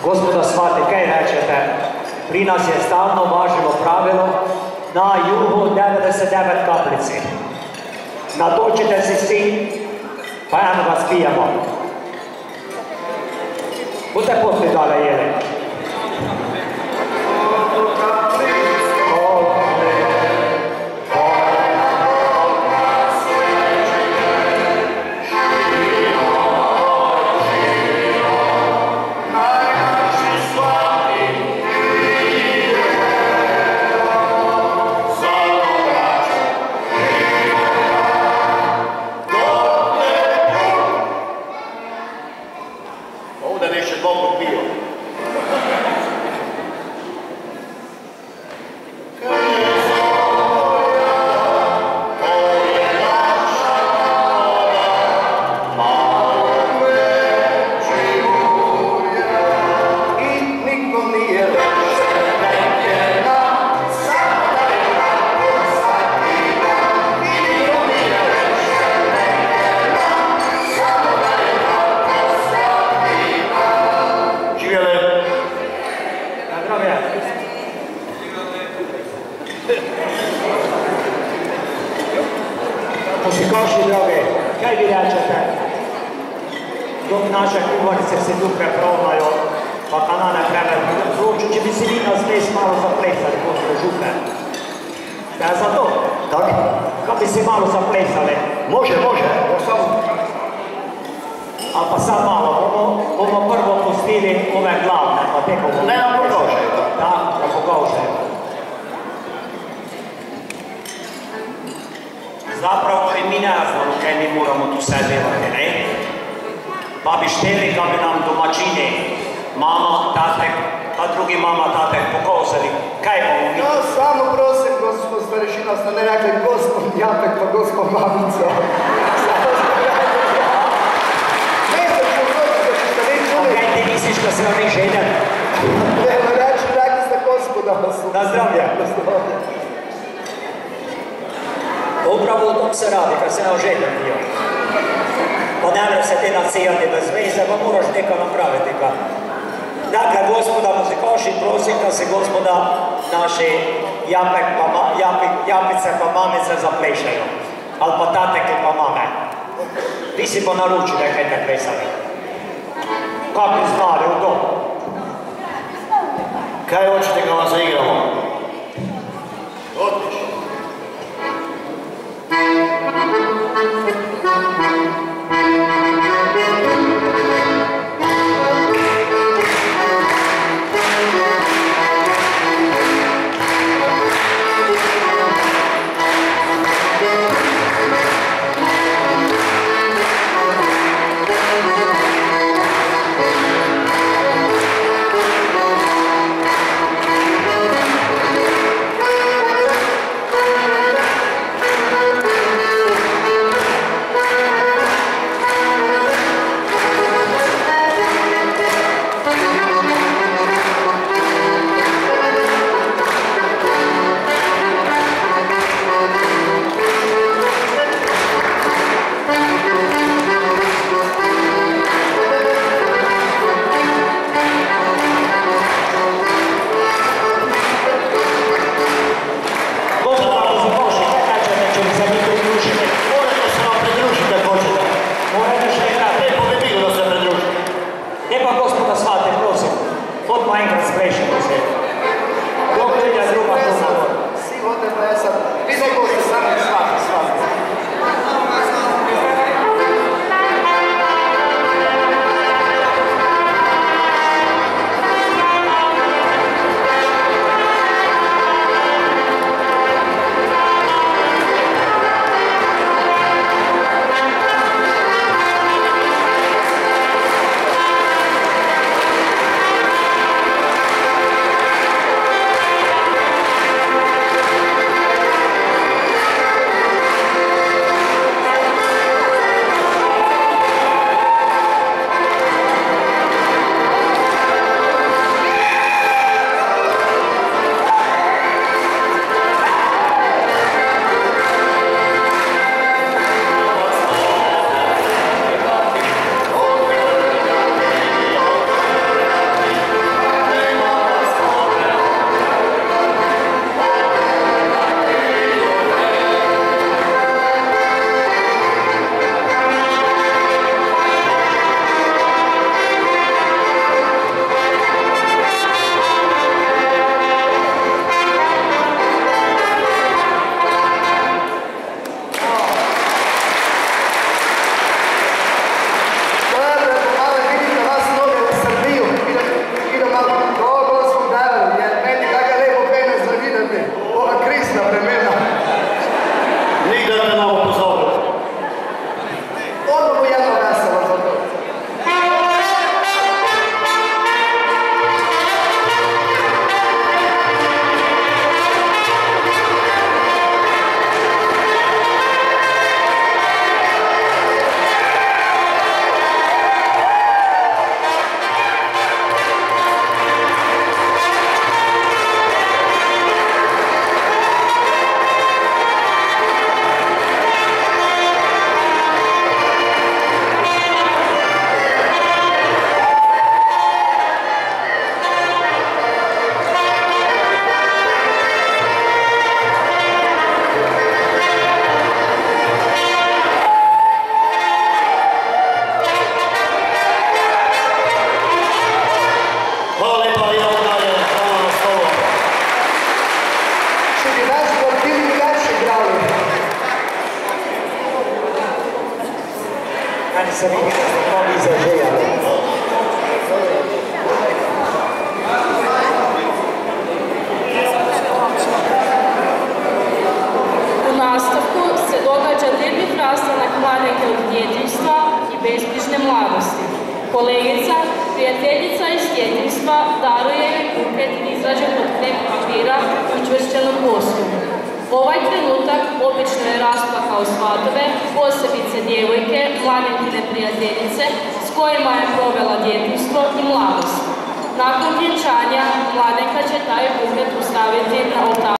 Gospoda svati, kaj rečete? Pri nas je stalno važilo pravilo na jugu 99 kaplici. Natočite si vsi, pa eno ga spijemo. Boste potli dale jeli. Posikoši, droge, kaj vi rečete? Dok naše kuvarice se tu prepravljajo, pa kanane prevedu vroču, če bi si vi nas vmes malo zaplesali, gospod župe. Da je za to? Tak? Kaj bi si malo zaplesali? Može. A pa sad malo, bomo prvo pustili ove glavne, pa teko bomo... Ne nam pokažejo. Da, da pokažejo. Zapravo i mi ne znamo kaj mi moramo tu sve delati, ne? Pa bi šteli, da bi nam domačini, mama, tatek, pa drugi mama, tatek pokazali, kaj bomo mi? Ja, samo prosim, gospod starešina, ste ne rekli gospod Japek pa gospod Mamica. Kaj ti misliš, da se vam ne željen? Ne, rekli ste gospoda. Na zdravlje. Upravo o tom se radi, kad se ne oženjam bio. Pa ne mre se te nacijati bez veze, pa moraš nekaj napraviti. Dakle, gospoda muzikoši, prosim da se gospoda naši japice pa mamice zaplešajo. Ali pa tateke pa mame. Ti si pa naručili, kaj te plesali. Kako bi znali u to? Kaj hoćete ga vam zaigramo? Odlično. se mi mnogi zaželjali. U nastavku se događa dirljiv rastanak mladenke od djetinjstva i bezbrižne mladosti. Kolegica, prijateljica iz djetinjstva, daruje joj buket izrađen od krep papira učvršćenom poslu. Ovaj trenutak obično je rasplakao svatove, posebice djevojke, mladenkine prijateljice, s kojima je provela djetinjstvo i mladost. Nakon vjenčanja, mladenka će taj buket ustaviti na oltar.